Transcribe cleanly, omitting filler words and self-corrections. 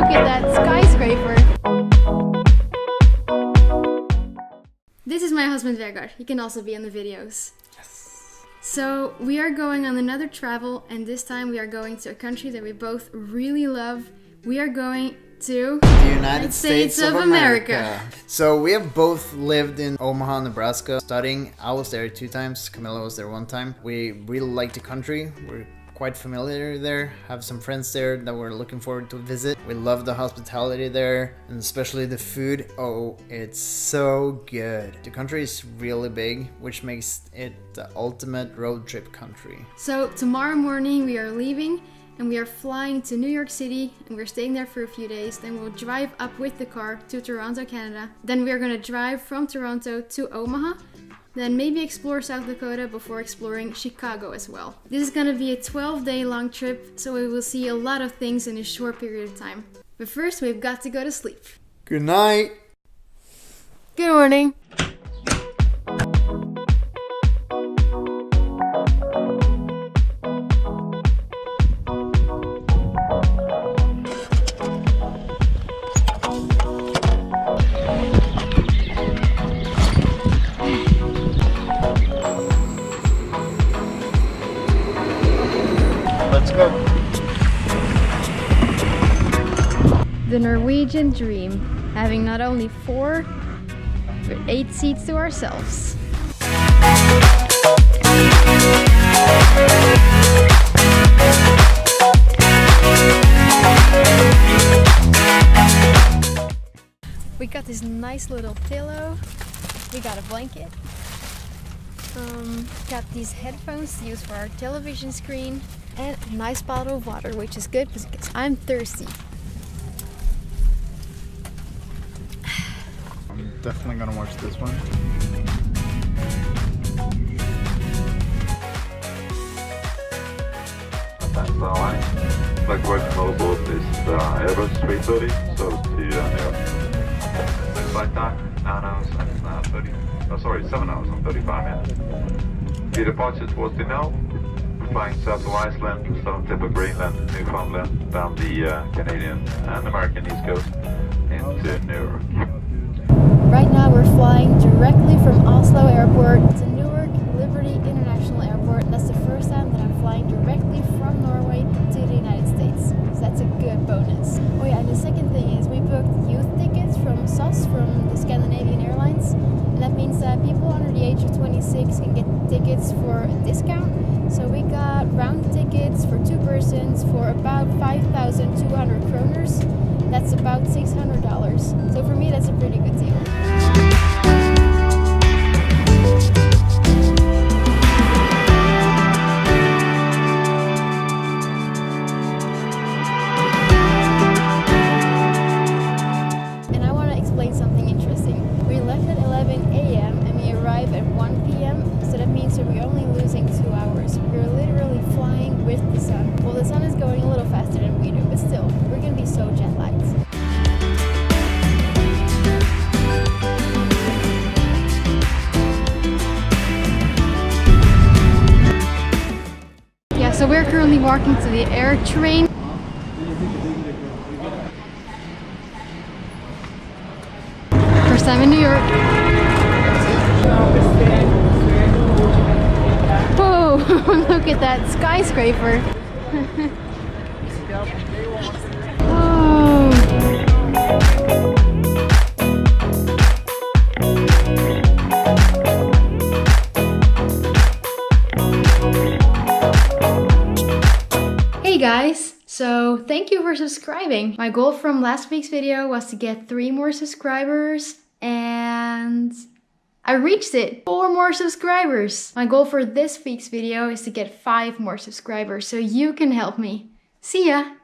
look at that skyscraper. This is my husband Vegard. He can also be in the videos. Yes. So we are going on another travel, and this time we are going to a country that we both really love. We are going to the United States of America. So we have both lived in Omaha, Nebraska, studying. I was there 2 times. Camilla was there 1 time. We really like the country. We're quite familiar there, have some friends there that we're looking forward to visit. We love the hospitality there, and especially the food. Oh, it's so good. The country is really big, which makes it the ultimate road trip country. So tomorrow morning we are leaving and we are flying to New York City, and we're staying there for a few days. Then we'll drive up with the car to Toronto, Canada. Then we are going to drive from Toronto to Omaha, then maybe explore South Dakota before exploring Chicago as well. This is gonna be a 12-day long trip, so we will see a lot of things in a short period of time. But first, we've got to go to sleep. Good night. Good morning. Let's go. The Norwegian dream, having not only 4, but 8 seats to ourselves. We got this nice little pillow. We got a blanket. Got these headphones to use for our television screen, and a nice bottle of water, which is good because I'm thirsty. I'm definitely gonna watch this one. That's the line. Like working on the boat is Airbus 330, so to New York. Flight time 9 hours and 7 hours and 35 minutes. The departure towards the now, flying south of Iceland, southern tip of Greenland, Newfoundland, down the Canadian and American East Coast into New York. Right now we're flying directly from Oslo Airport to Newark Liberty International Airport, and that's the first time that I'm flying directly from Norway to the United States. So that's a good bonus. Oh yeah, and the second thing is we booked youth tickets from SAS, from the Scandinavian Airlines, and that means that people under the age of 26 can get tickets for a discount. So we got round tickets for 2 persons for about 5,200 kroners. That's about $600. So for me, that's a pretty good deal. And I want to explain something interesting. We left at 11 a.m. and we arrive at 1 p.m. So that means that we're only losing 2 hours. We're literally flying with the sun. Well, the sun is going a little faster than we do, but still, we're going to be so jet lagged. Yeah, so we're currently walking to the air train. First time in New York. Whoa, look at that skyscraper. Oh. Hey guys, so thank you for subscribing. My goal from last week's video was to get 3 more subscribers, and I reached it. 4 more subscribers. My goal for this week's video is to get 5 more subscribers, so you can help me. See ya!